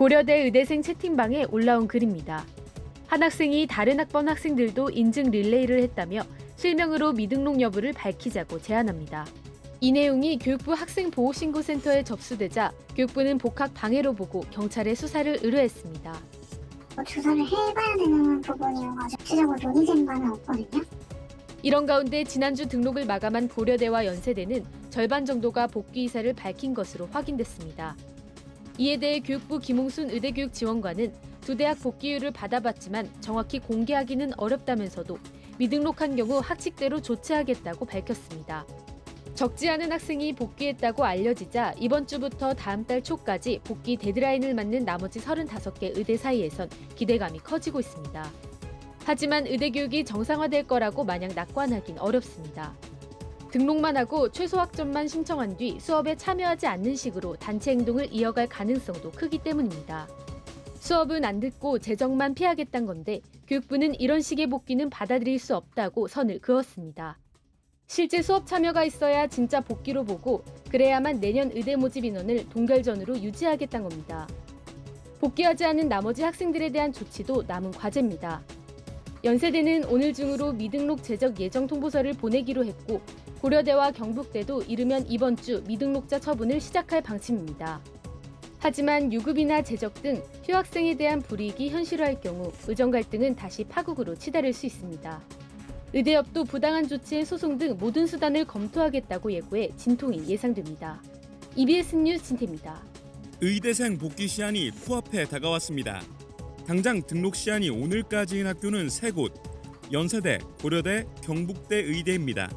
고려대 의대생 채팅방에 올라온 글입니다. 한 학생이 다른 학번 학생들도 인증 릴레이를 했다며 실명으로 미등록 여부를 밝히자고 제안합니다. 이 내용이 교육부 학생보호신고센터에 접수되자 교육부는 복학 방해로 보고 경찰에 수사를 의뢰했습니다. 조사를 해봐야 되는 부분이어가지고 구체적으로 논의된 바는 없거든요. 이런 가운데 지난주 등록을 마감한 고려대와 연세대는 절반 정도가 복귀 의사를 밝힌 것으로 확인됐습니다. 이에 대해 교육부 김홍순 의대교육지원관은 두 대학 복귀율을 받아봤지만 정확히 공개하기는 어렵다면서도 미등록한 경우 학칙대로 조치하겠다고 밝혔습니다. 적지 않은 학생이 복귀했다고 알려지자 이번 주부터 다음 달 초까지 복귀 데드라인을 맞는 나머지 35개 의대 사이에선 기대감이 커지고 있습니다. 하지만 의대 교육이 정상화될 거라고 마냥 낙관하긴 어렵습니다. 등록만 하고 최소 학점만 신청한 뒤 수업에 참여하지 않는 식으로 단체 행동을 이어갈 가능성도 크기 때문입니다. 수업은 안 듣고 재정만 피하겠다는 건데 교육부는 이런 식의 복귀는 받아들일 수 없다고 선을 그었습니다. 실제 수업 참여가 있어야 진짜 복귀로 보고 그래야만 내년 의대 모집 인원을 동결전으로 유지하겠다는 겁니다. 복귀하지 않은 나머지 학생들에 대한 조치도 남은 과제입니다. 연세대는 오늘 중으로 미등록 제적 예정 통보서를 보내기로 했고 고려대와 경북대도 이르면 이번 주 미등록자 처분을 시작할 방침입니다. 하지만 유급이나 제적 등 휴학생에 대한 불이익이 현실화할 경우 의정 갈등은 다시 파국으로 치달을 수 있습니다. 의대협도 부당한 조치의 소송 등 모든 수단을 검토하겠다고 예고해 진통이 예상됩니다. EBS 뉴스 진태입니다. 의대생 복귀 시한이 코앞에 다가왔습니다. 당장 등록 시한이 오늘까지인 학교는 3곳, 연세대, 고려대, 경북대 의대입니다.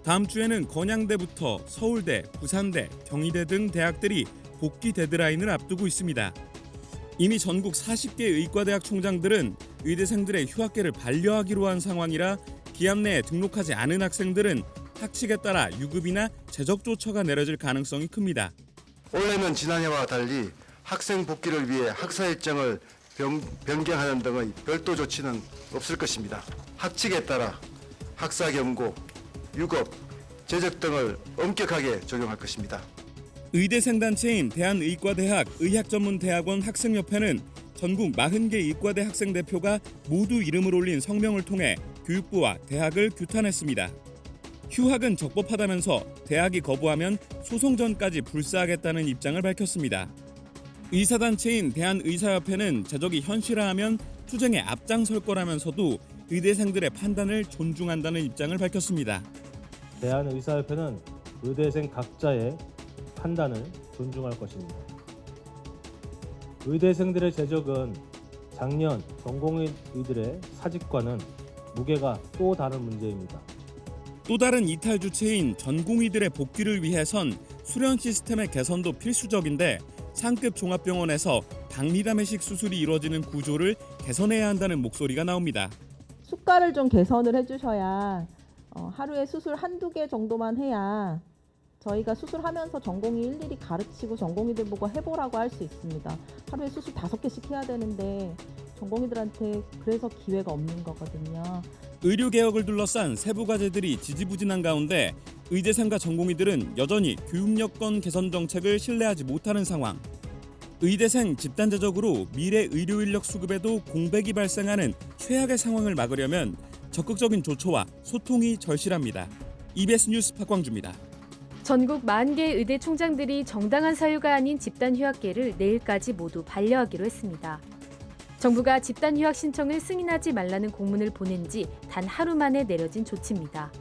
다음 주에는 건양대부터 서울대, 부산대, 경희대 등 대학들이 복귀 데드라인을 앞두고 있습니다. 이미 전국 40개 의과대학 총장들은 의대생들의 휴학계를 반려하기로 한 상황이라 기합 내에 등록하지 않은 학생들은 학칙에 따라 유급이나 제적 조처가 내려질 가능성이 큽니다. 올해는 지난해와 달리 학생 복귀를 위해 학사 일정을 변경하는 등의 별도 조치는 없을 것입니다. 학칙에 따라 학사 경고, 유급, 제적 등을 엄격하게 적용할 것입니다. 의대생 단체인 대한의과대학 의학전문대학원 학생협회는 전국 40개 의과대 학생 대표가 모두 이름을 올린 성명을 통해 교육부와 대학을 규탄했습니다. 휴학은 적법하다면서 대학이 거부하면 소송전까지 불사하겠다는 입장을 밝혔습니다. 의사단체인 대한의사협회는 제적이 현실화하면 투쟁에 앞장설 거라면서도 의대생들의 판단을 존중한다는 입장을 밝혔습니다. 대한의사협회는 의대생 각자의 판단을 존중할 것입니다. 의대생들의 제적은 작년 전공의들의 사직과는 무게가 또 다른 문제입니다. 또 다른 이탈 주체인 전공의들의 복귀를 위해선 수련 시스템의 개선도 필수적인데 상급 종합병원에서 박리담회식 수술이 이루어지는 구조를 개선해야 한다는 목소리가 나옵니다. 수가를 좀 개선을 해주셔야 하루에 수술 한두 개 정도만 해야 저희가 수술하면서 전공의 일일이 가르치고 전공의들 보고 해보라고 할 수 있습니다. 하루에 수술 5개씩 해야 되는데 전공의들한테 그래서 기회가 없는 거거든요. 의료개혁을 둘러싼 세부 과제들이 지지부진한 가운데 의대생과 전공의들은 여전히 교육 여건 개선 정책을 신뢰하지 못하는 상황. 의대생 집단 제적으로 미래 의료 인력 수급에도 공백이 발생하는 최악의 상황을 막으려면 적극적인 조처와 소통이 절실합니다. EBS 뉴스 박광주입니다. 전국 40개 의대 총장들이 정당한 사유가 아닌 집단 휴학계를 내일까지 모두 반려하기로 했습니다. 정부가 집단 휴학 신청을 승인하지 말라는 공문을 보낸 지 단 하루 만에 내려진 조치입니다.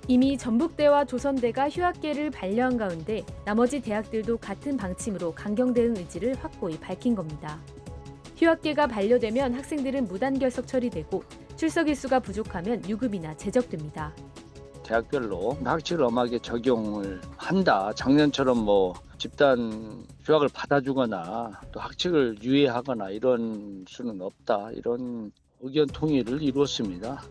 이미 전북대와 조선대가 휴학계를 반려한 가운데 나머지 대학들도 같은 방침으로 강경 대응 의지를 확고히 밝힌 겁니다. 휴학계가 반려되면 학생들은 무단 결석 처리되고 출석 일수가 부족하면 유급이나 제적됩니다. 대학별로 학칙을 엄하게 적용을 한다. 작년처럼 집단 휴학을 받아주거나 또 학칙을 유예하거나 이런 수는 없다. 이런 의견 통일을 이루었습니다.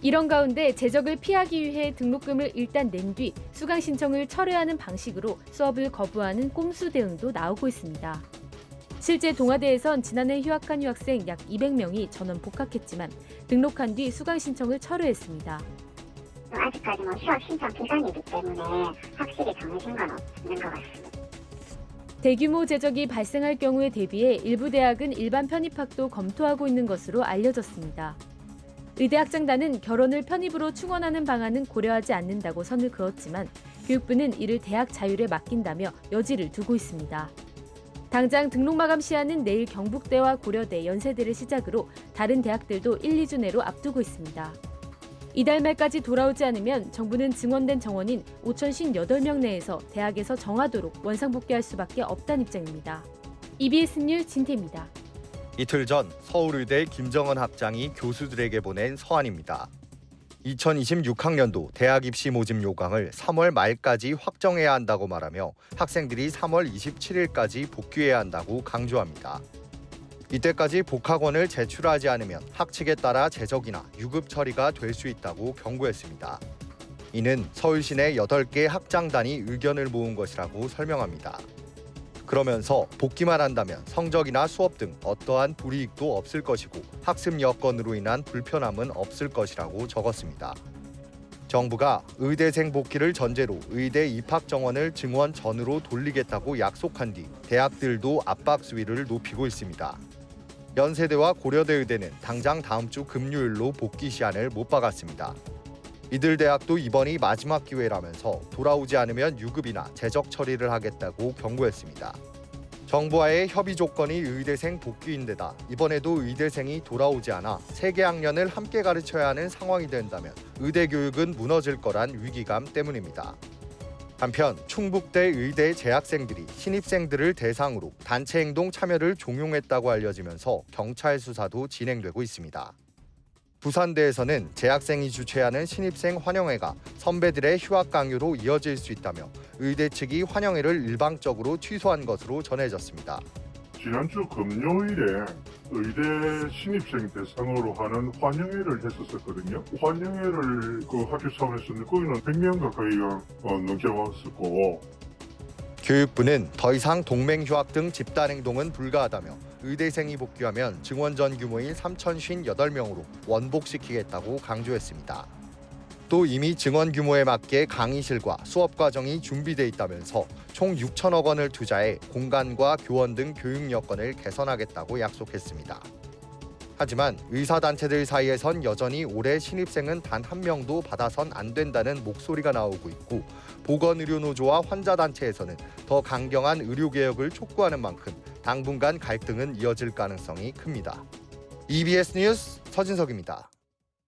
이런 가운데 제적을 피하기 위해 등록금을 일단 낸 뒤 수강 신청을 철회하는 방식으로 수업을 거부하는 꼼수 대응도 나오고 있습니다. 실제 동아대에선 지난해 휴학한 유학생 약 200명이 전원 복학했지만 등록한 뒤 수강 신청을 철회했습니다. 아직까지 휴학 신청 기간이기 때문에 확실히 정해진 건 없는 것 같습니다. 대규모 제적이 발생할 경우에 대비해 일부 대학은 일반 편입학도 검토하고 있는 것으로 알려졌습니다. 의대학장단은 결혼을 편입으로 충원하는 방안은 고려하지 않는다고 선을 그었지만 교육부는 이를 대학 자율에 맡긴다며 여지를 두고 있습니다. 당장 등록 마감 시한은 내일 경북대와 고려대, 연세대를 시작으로 다른 대학들도 1, 2주 내로 앞두고 있습니다. 이달 말까지 돌아오지 않으면 정부는 증원된 정원인 5,058명 내에서 대학에서 정하도록 원상복귀할 수밖에 없다는 입장입니다. EBS 뉴스 진태입니다. 이틀 전 서울의대 김정은 학장이 교수들에게 보낸 서한입니다. 2026학년도 대학 입시 모집 요강을 3월 말까지 확정해야 한다고 말하며 학생들이 3월 27일까지 복귀해야 한다고 강조합니다. 이때까지 복학원을 제출하지 않으면 학칙에 따라 제적이나 유급 처리가 될 수 있다고 경고했습니다. 이는 서울시내 8개 학장단이 의견을 모은 것이라고 설명합니다. 그러면서 복귀만 한다면 성적이나 수업 등 어떠한 불이익도 없을 것이고 학습 여건으로 인한 불편함은 없을 것이라고 적었습니다. 정부가 의대생 복귀를 전제로 의대 입학 정원을 증원 전으로 돌리겠다고 약속한 뒤 대학들도 압박 수위를 높이고 있습니다. 연세대와 고려대 의대는 당장 다음 주 금요일로 복귀 시한을 못 박았습니다. 이들 대학도 이번이 마지막 기회라면서 돌아오지 않으면 유급이나 제적 처리를 하겠다고 경고했습니다. 정부와의 협의 조건이 의대생 복귀인데다 이번에도 의대생이 돌아오지 않아 3개 학년을 함께 가르쳐야 하는 상황이 된다면 의대 교육은 무너질 거란 위기감 때문입니다. 한편 충북대 의대 재학생들이 신입생들을 대상으로 단체 행동 참여를 종용했다고 알려지면서 경찰 수사도 진행되고 있습니다. 부산대에서는 재학생이 주최하는 신입생 환영회가 선배들의 휴학 강요로 이어질 수 있다며 의대 측이 환영회를 일방적으로 취소한 것으로 전해졌습니다. 지난주 금요일에 의대 신입생 대상으로 하는 환영회를 했었거든요. 환영회를 학교 차원에서는 거기는 100명 가까이가 넘게 왔었고, 교육부는 더 이상 동맹 휴학 등 집단 행동은 불가하다며 의대생이 복귀하면 증원 전 규모인 3,058명으로 원복시키겠다고 강조했습니다. 또 이미 증원 규모에 맞게 강의실과 수업 과정이 준비돼 있다면서 총 6천억 원을 투자해 공간과 교원 등 교육 여건을 개선하겠다고 약속했습니다. 하지만 의사단체들 사이에선 여전히 올해 신입생은 단 한 명도 받아선 안 된다는 목소리가 나오고 있고 보건의료노조와 환자단체에서는 더 강경한 의료개혁을 촉구하는 만큼 당분간 갈등은 이어질 가능성이 큽니다. EBS 뉴스 서진석입니다.